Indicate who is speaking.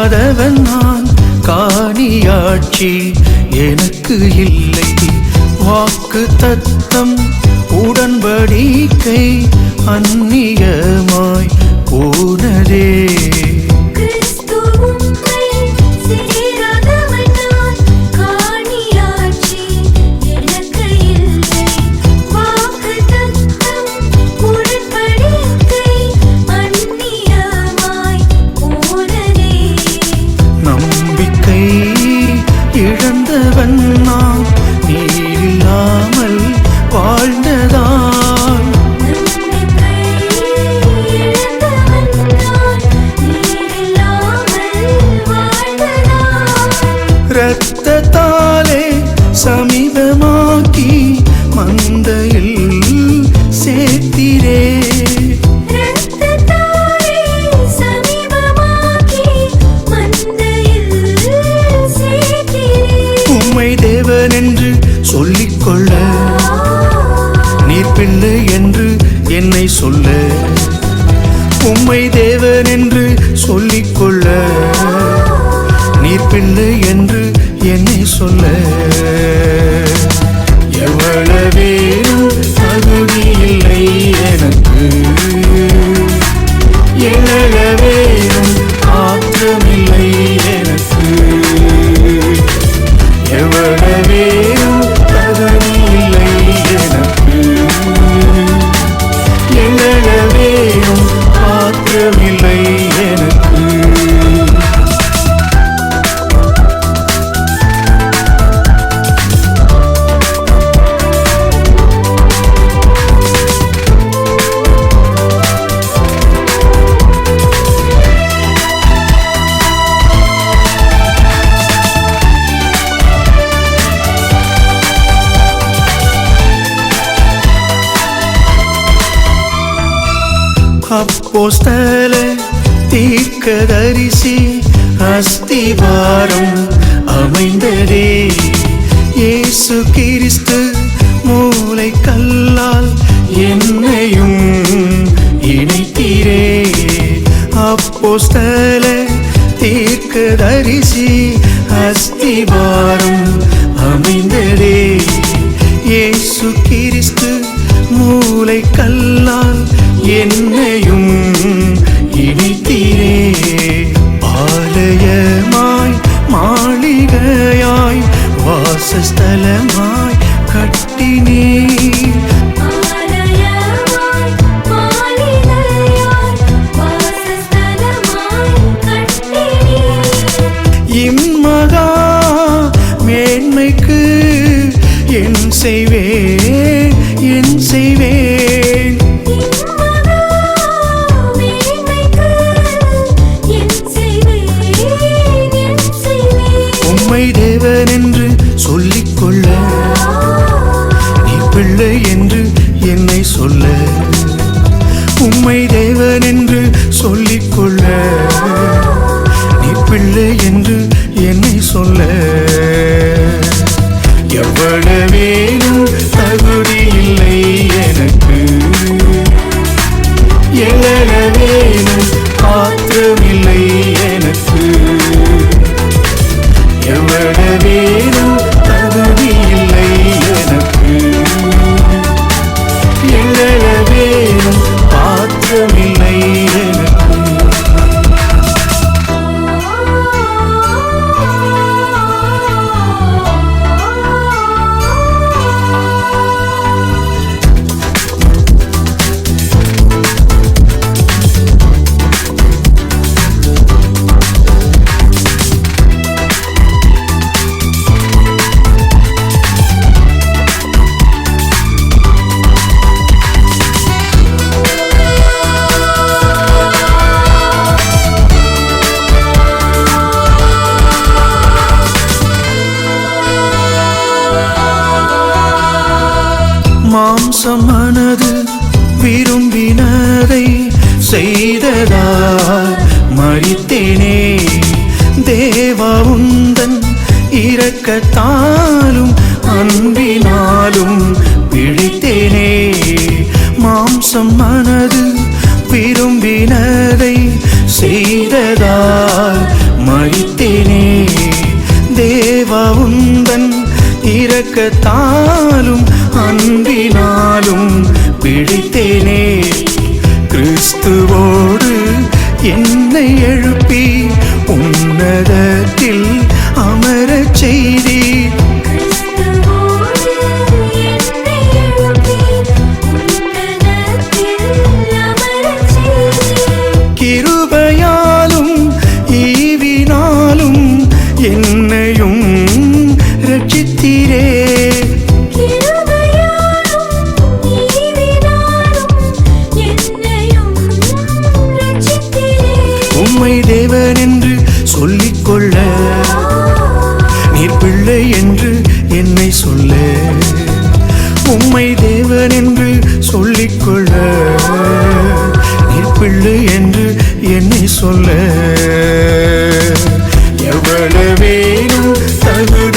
Speaker 1: இல்லாதவன் நான், காணியாட்சி எனக்கு இல்லை. வாக்கு தத்தம் உடன்படிக்கை அந்நியமாய் போனதே. நம்பிக்கை இழந்தவன் நான், நீரில்லாமல் வாழ்ந்ததால். இரத்தத்தாலே சமீபமாக்கி மந்தையில் சேர்த்திரே. உம்மை தேவன் என்று சொல்லிக்கொள்ள, நீர் பிள்ளை என்று என்னை சொல்ல. உம்மை தேவன் என்று சொல்லிக்கொள்ள, நீர் பிள்ளை என்று என்னை சொல்ல. எவ்வளவேனும் தகுதி இல்லை எனக்கு, எவ்வளவேனும் ஆற்றமில்லை எனக்கு. எவ்வளவேனும் தகுதி இல்லை எனக்கு, எவ்வளவேனும் ஆற்றமில்லை எனக்கு. அப்போஸ்தல தீர்க்கதரிசி அஸ்திவாரம் அமைந்ததே. இயேசு கிறிஸ்து மூலைக்கல்லால் என்னையும் இணைத்தீரே. அப்போஸ்தல தீர்க்கதரிசி அஸ்திவாரம் அமைந்ததே. இயேசு கிறிஸ்து மூலைக்கல்லால் என்னையும் இணைத்தீரே. ஆலயமாய் மாளிகையாய் வாசஸ்தலமாய் கட்டினீர். இம்மகா மேன்மைக்கு என் செய்வேன், என் செய்வேன். உம்மை தேவன் என்று சொல்லிக்கொள்ள, நீ பிள்ளை என்று என்னை சொல்ல. உம்மை தேவன் என்று சொல்லிக்கொள்ள, நீ பிள்ளை என்று என்னை சொல்ல. எவ்வளவேனும் தகுதி இல்லை எனக்கு, எவ்வளவேனும் ஆற்றமில்லை எனக்கு. எவ்வளவேனும் தகுதி இல்லை எனக்கு, எவ்வளவேனும் ஆற்றமில்லை எனக்கு. மாம்சம் மனது விரும்பினதை செய்ததால் மரித்தேனே. தேவா உந்தன் இரக்கத்தாலும் அன்பினாலும் பிழைத்தேனே. மாம்சம் மனது விரும்பினதை செய்ததால் இரக்கத்தாலும் அன்பினாலும் பிழைத்தேனே. கிறிஸ்துவோடு என்னை எழுப்பி உன்னதத்தில் அமரச் செய்தீர். கிருபையாலும் ஈவினாலும் என்னையும் ரட்சித்தீரே. உம்மை தேவன் என்று சொல்லிக்கொள்ள நீர் பிள்ளை என்று என்னை சொல்ல. உம்மை தேவன் என்று சொல்லிக்கொள்ள நீர் பிள்ளை என்று என்னை சொல்ல. எவ்வளவேனும் தகுதி